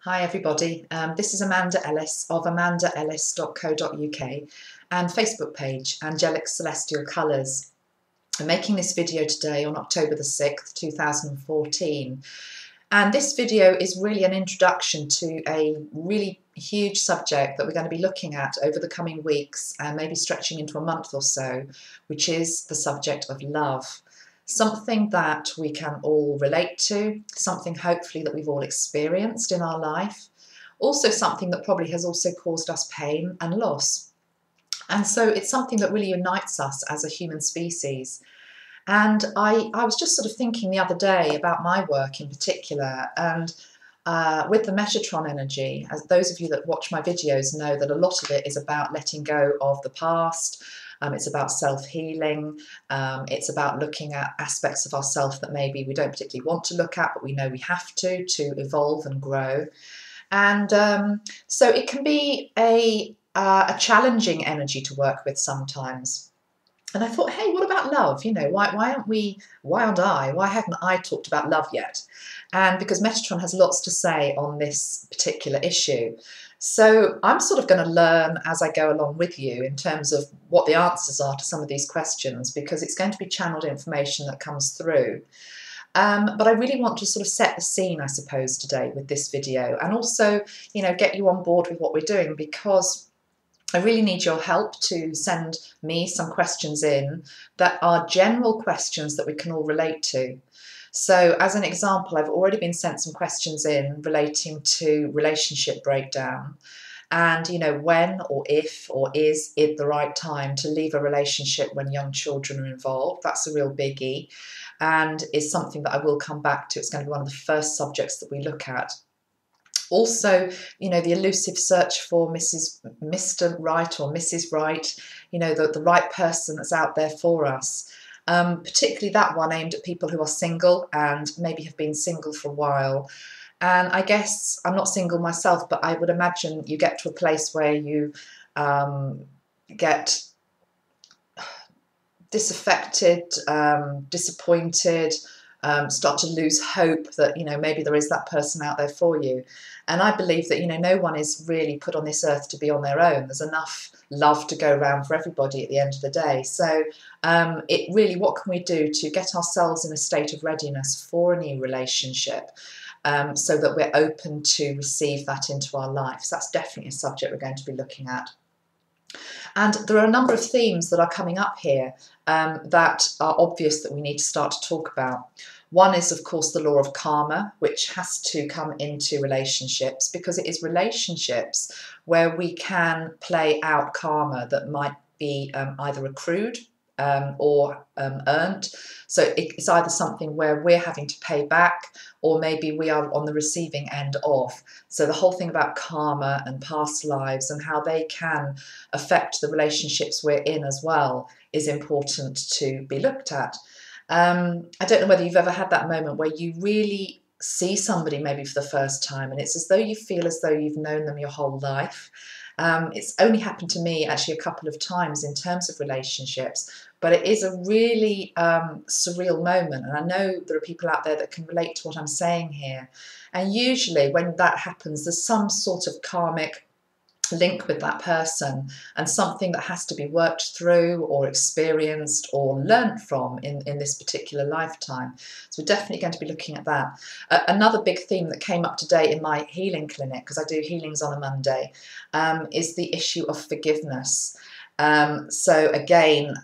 Hi everybody, this is Amanda Ellis of amandaellis.co.uk and Facebook page Angelic Celestial Colours. I'm making this video today on October the 6th, 2014, and this video is really an introduction to a really huge subject that we're going to be looking at over the coming weeks and maybe stretching into a month or so, which is the subject of love. Something that we can all relate to, something hopefully that we've all experienced in our life, also something that probably has also caused us pain and loss. And so it's something that really unites us as a human species. And I was just sort of thinking the other day about my work in particular, and with the Metatron energy, as those of you that watch my videos know that a lot of it is about letting go of the past. It's about self-healing. It's about looking at aspects of ourselves that maybe we don't particularly want to look at, but we know we have to evolve and grow. And so it can be a challenging energy to work with sometimes. And I thought, hey, what about love? You know, why haven't I talked about love yet? And because Metatron has lots to say on this particular issue. So I'm sort of going to learn as I go along with you in terms of what the answers are to some of these questions, because it's going to be channeled information that comes through. But I really want to sort of set the scene, I suppose, today with this video, and also, you know, get you on board with what we're doing, because I really need your help to send me some questions in that are general questions that we can all relate to. So as an example, I've already been sent some questions in relating to relationship breakdown and, you know, when or if or is it the right time to leave a relationship when young children are involved. That's a real biggie and is something that I will come back to. It's going to be one of the first subjects that we look at. Also, you know, the elusive search for Mr. Right or Mrs. Right, you know, the right person that's out there for us. Particularly that one aimed at people who are single and maybe have been single for a while. And I guess I'm not single myself, but I would imagine you get to a place where you get disaffected, disappointed, start to lose hope that, you know, maybe there is that person out there for you. And I believe that, you know, no one is really put on this earth to be on their own. There's enough love to go around for everybody at the end of the day. So it really, what can we do to get ourselves in a state of readiness for a new relationship, so that we're open to receive that into our lives? That's definitely a subject we're going to be looking at. And there are a number of themes that are coming up here that are obvious that we need to start to talk about. One is, of course, the law of karma, which has to come into relationships, because it is relationships where we can play out karma that might be either accrued or earned. So it's either something where we're having to pay back, or maybe we are on the receiving end of. So the whole thing about karma and past lives and how they can affect the relationships we're in as well is important to be looked at. I don't know whether you've ever had that moment where you really see somebody maybe for the first time and it's as though you feel as though you've known them your whole life. It's only happened to me actually a couple of times in terms of relationships, but it is a really surreal moment, and I know there are people out there that can relate to what I'm saying here. And usually when that happens, there's some sort of karmic link with that person and something that has to be worked through or experienced or learnt from in this particular lifetime. So we're definitely going to be looking at that. Another big theme that came up today in my healing clinic, because I do healings on a Monday, is the issue of forgiveness. So again,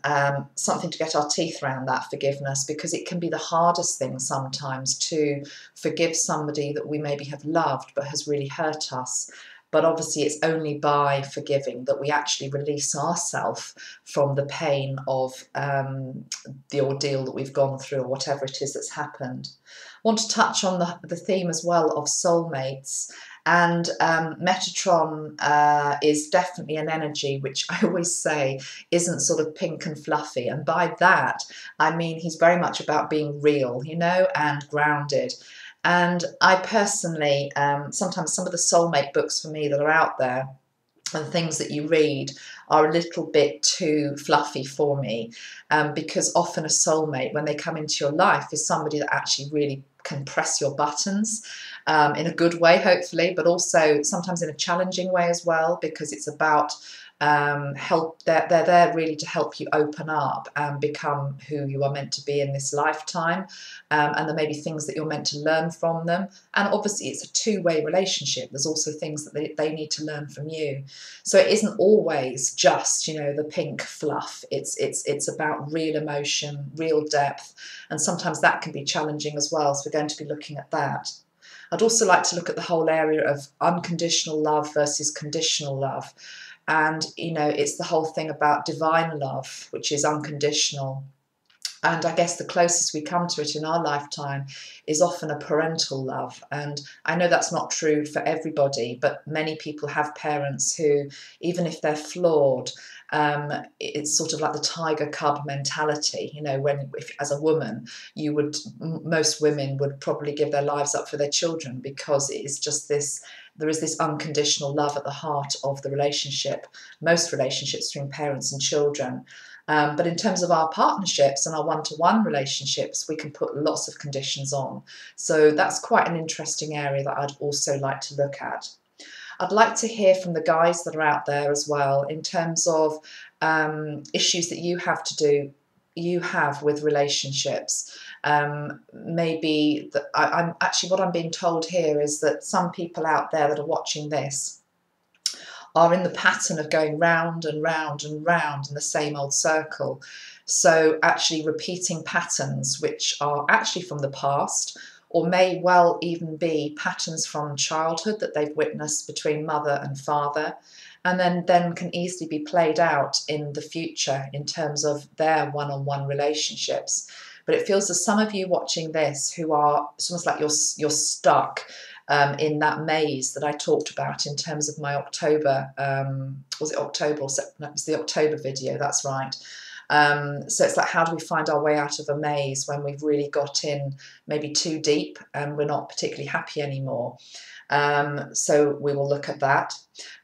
something to get our teeth around, that forgiveness, because it can be the hardest thing sometimes to forgive somebody that we maybe have loved but has really hurt us. But obviously it's only by forgiving that we actually release ourselves from the pain of the ordeal that we've gone through, or whatever it is that's happened. I want to touch on the theme as well of soulmates. And Metatron is definitely an energy which I always say isn't sort of pink and fluffy. And by that, I mean he's very much about being real, you know, and grounded. And I personally, sometimes some of the soulmate books for me that are out there, and things that you read are a little bit too fluffy for me, because often a soulmate, when they come into your life, is somebody that actually really can press your buttons, in a good way, hopefully, but also sometimes in a challenging way as well, because it's about help. They're there really to help you open up and become who you are meant to be in this lifetime, and there may be things that you're meant to learn from them, and obviously it's a two-way relationship. There's also things that they need to learn from you, so it isn't always just, you know, the pink fluff. It's about real emotion, real depth, and sometimes that can be challenging as well, so we're going to be looking at that. I'd also like to look at the whole area of unconditional love versus conditional love. And, you know, it's the whole thing about divine love, which is unconditional. And I guess the closest we come to it in our lifetime is often a parental love. And I know that's not true for everybody, but many people have parents who, even if they're flawed, it's sort of like the tiger cub mentality. You know, if, as a woman, most women would probably give their lives up for their children, because it is just this. There is this unconditional love at the heart of the relationship, most relationships between parents and children. But in terms of our partnerships and our one-to-one relationships, we can put lots of conditions on. So that's quite an interesting area that I'd also like to look at. I'd like to hear from the guys that are out there as well, in terms of issues that you have with relationships. Maybe that I'm actually, what I'm being told here is that some people out there that are watching this are in the pattern of going round and round and round in the same old circle. So actually repeating patterns which are actually from the past, or may well even be patterns from childhood that they've witnessed between mother and father, and then can easily be played out in the future in terms of their one-on-one relationships. But it feels as some of you watching this who are, it's almost like you're stuck in that maze that I talked about in terms of my October, was it October or September? It was the October video, that's right. So it's like, how do we find our way out of a maze when we've really got in maybe too deep and we're not particularly happy anymore? So we will look at that.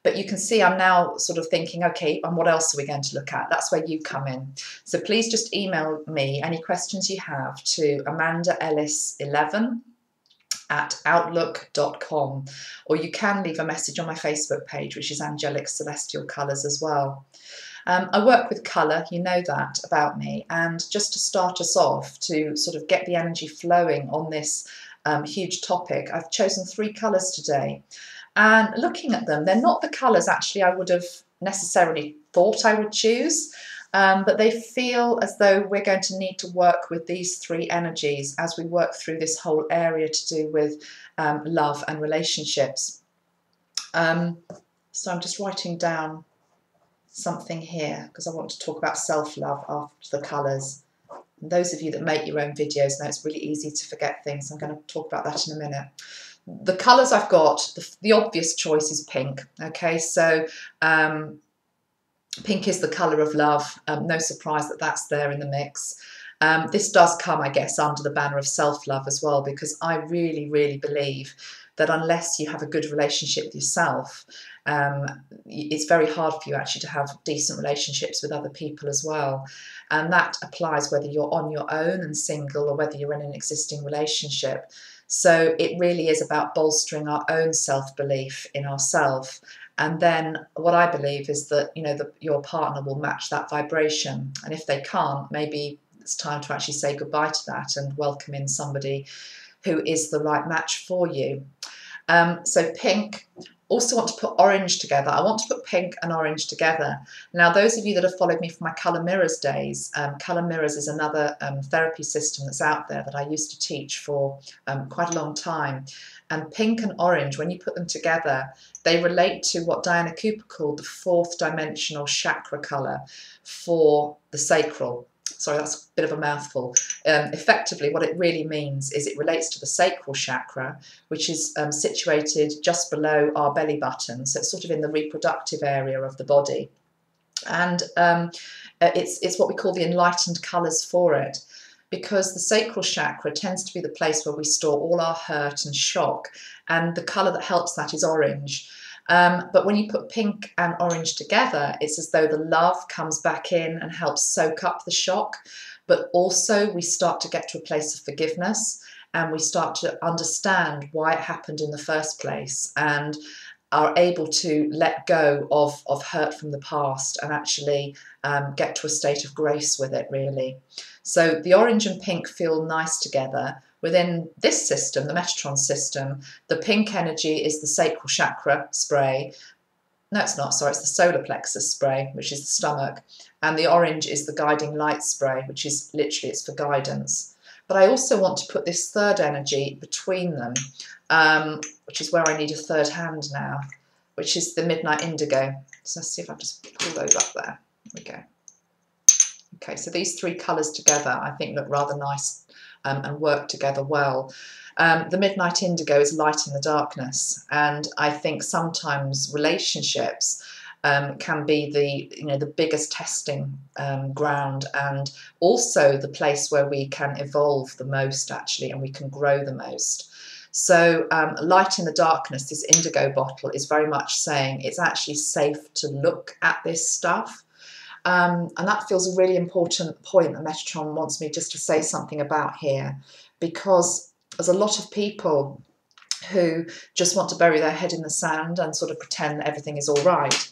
But you can see I'm now sort of thinking, okay, and what else are we going to look at? That's where you come in. So please just email me any questions you have to amandaellis11@outlook.com, or you can leave a message on my Facebook page, which is Angelic Celestial Colours as well. I work with colour, you know that about me, and just to start us off, to sort of get the energy flowing on this huge topic, I've chosen 3 colours today. And looking at them, they're not the colours actually I would have necessarily thought I would choose, but they feel as though we're going to need to work with these 3 energies as we work through this whole area to do with love and relationships. So I'm just writing down something here because I want to talk about self-love after the colours. And those of you that make your own videos know it's really easy to forget things. I'm going to talk about that in a minute. The colours I've got, the obvious choice is pink. Okay, so pink is the colour of love. No surprise that that's there in the mix. This does come, I guess, under the banner of self-love as well, because I really, really believe that unless you have a good relationship with yourself, it's very hard for you actually to have decent relationships with other people as well. And that applies whether you're on your own and single or whether you're in an existing relationship. So it really is about bolstering our own self-belief in ourselves. And then what I believe is that, you know, your partner will match that vibration. And if they can't, maybe it's time to actually say goodbye to that and welcome in somebody who is the right match for you. So pink. Also want to put orange together. I want to put pink and orange together. Now, those of you that have followed me for my Colour Mirrors days, Colour Mirrors is another therapy system that's out there that I used to teach for quite a long time. And pink and orange, when you put them together, they relate to what Diana Cooper called the 4th dimensional chakra colour for the sacral. Sorry, that's a bit of a mouthful. Effectively, what it really means is it relates to the sacral chakra, which is situated just below our belly button. So it's sort of in the reproductive area of the body. And it's what we call the enlightened colours for it, because the sacral chakra tends to be the place where we store all our hurt and shock. And the colour that helps that is orange. But when you put pink and orange together, it's as though the love comes back in and helps soak up the shock. But also we start to get to a place of forgiveness, and we start to understand why it happened in the first place, and are able to let go of hurt from the past and actually get to a state of grace with it, really. So the orange and pink feel nice together. Within this system, the Metatron system, the pink energy is the sacral chakra spray. No, it's not, sorry, it's the solar plexus spray, which is the stomach. And the orange is the guiding light spray, which is literally, it's for guidance. But I also want to put this third energy between them, which is where I need a third hand now, which is the midnight indigo. So let's see if I just pull those up there. There we go. Okay, so these three colours together I think look rather nice and work together well. The midnight indigo is light in the darkness, and I think sometimes relationships can be the biggest testing ground, and also the place where we can evolve the most, actually, and we can grow the most. So light in the darkness, this indigo bottle, is very much saying it's actually safe to look at this stuff. And that feels a really important point that Metatron wants me just to say something about here, because there's a lot of people who just want to bury their head in the sand and sort of pretend that everything is all right.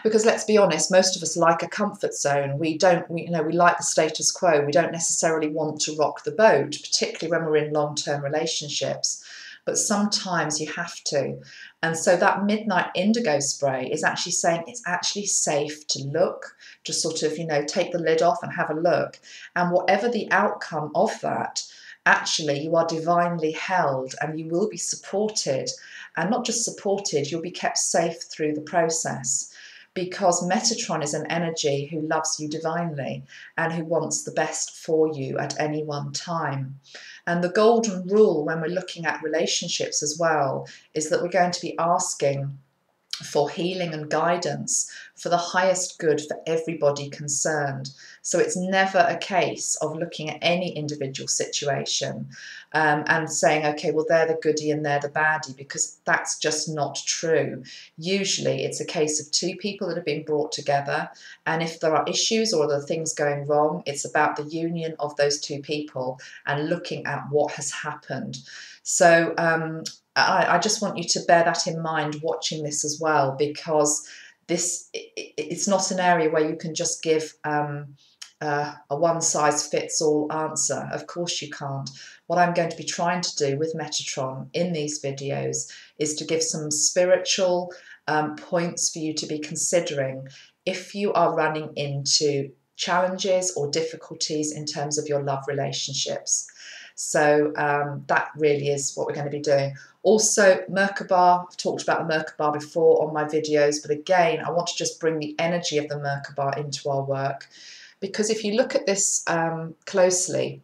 Because let's be honest, most of us like a comfort zone. We like the status quo. We don't necessarily want to rock the boat, particularly when we're in long-term relationships. But sometimes you have to. And so that midnight indigo spray is actually saying it's actually safe to look, to sort of, take the lid off and have a look. And whatever the outcome of that, actually you are divinely held and you will be supported. And not just supported, you'll be kept safe through the process, because Metatron is an energy who loves you divinely and who wants the best for you at any one time. And the golden rule when we're looking at relationships as well is that we're going to be asking for healing and guidance for the highest good for everybody concerned. So it's never a case of looking at any individual situation and saying, okay, well, they're the goodie and they're the baddie, because that's just not true. Usually it's a case of two people that have been brought together, and if there are issues or other things going wrong, it's about the union of those two people and looking at what has happened. So I just want you to bear that in mind watching this as well, because it's not an area where you can just give a one-size-fits-all answer. Of course you can't. What I'm going to be trying to do with Metatron in these videos is to give some spiritual points for you to be considering if you are running into challenges or difficulties in terms of your love relationships. So that really is what we're going to be doing. Also, Merkaba, I've talked about the Merkaba before on my videos, but again, I want to just bring the energy of the Merkaba into our work, because if you look at this closely,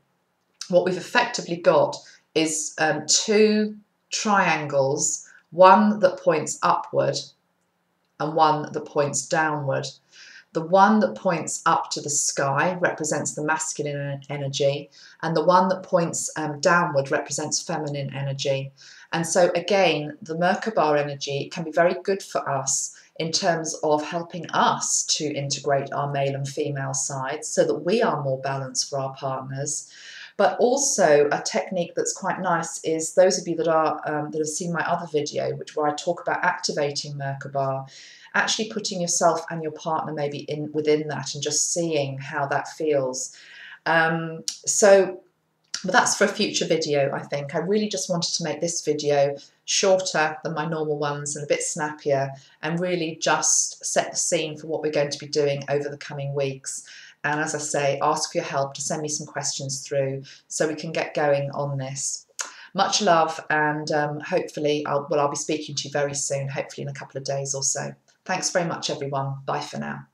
what we've effectively got is two triangles, one that points upward and one that points downward. The one that points up to the sky represents the masculine energy, and the one that points downward represents feminine energy. And so again, the Merkaba energy can be very good for us in terms of helping us to integrate our male and female sides so that we are more balanced for our partners. But also a technique that's quite nice is those of you that have seen my other video, where I talk about activating Merkaba, actually putting yourself and your partner maybe within that and just seeing how that feels. But that's for a future video, I think. I really just wanted to make this video shorter than my normal ones and a bit snappier, and really just set the scene for what we're going to be doing over the coming weeks. And as I say, ask for your help to send me some questions through so we can get going on this. Much love, and hopefully I'll be speaking to you very soon, hopefully in a couple of days or so. Thanks very much, everyone. Bye for now.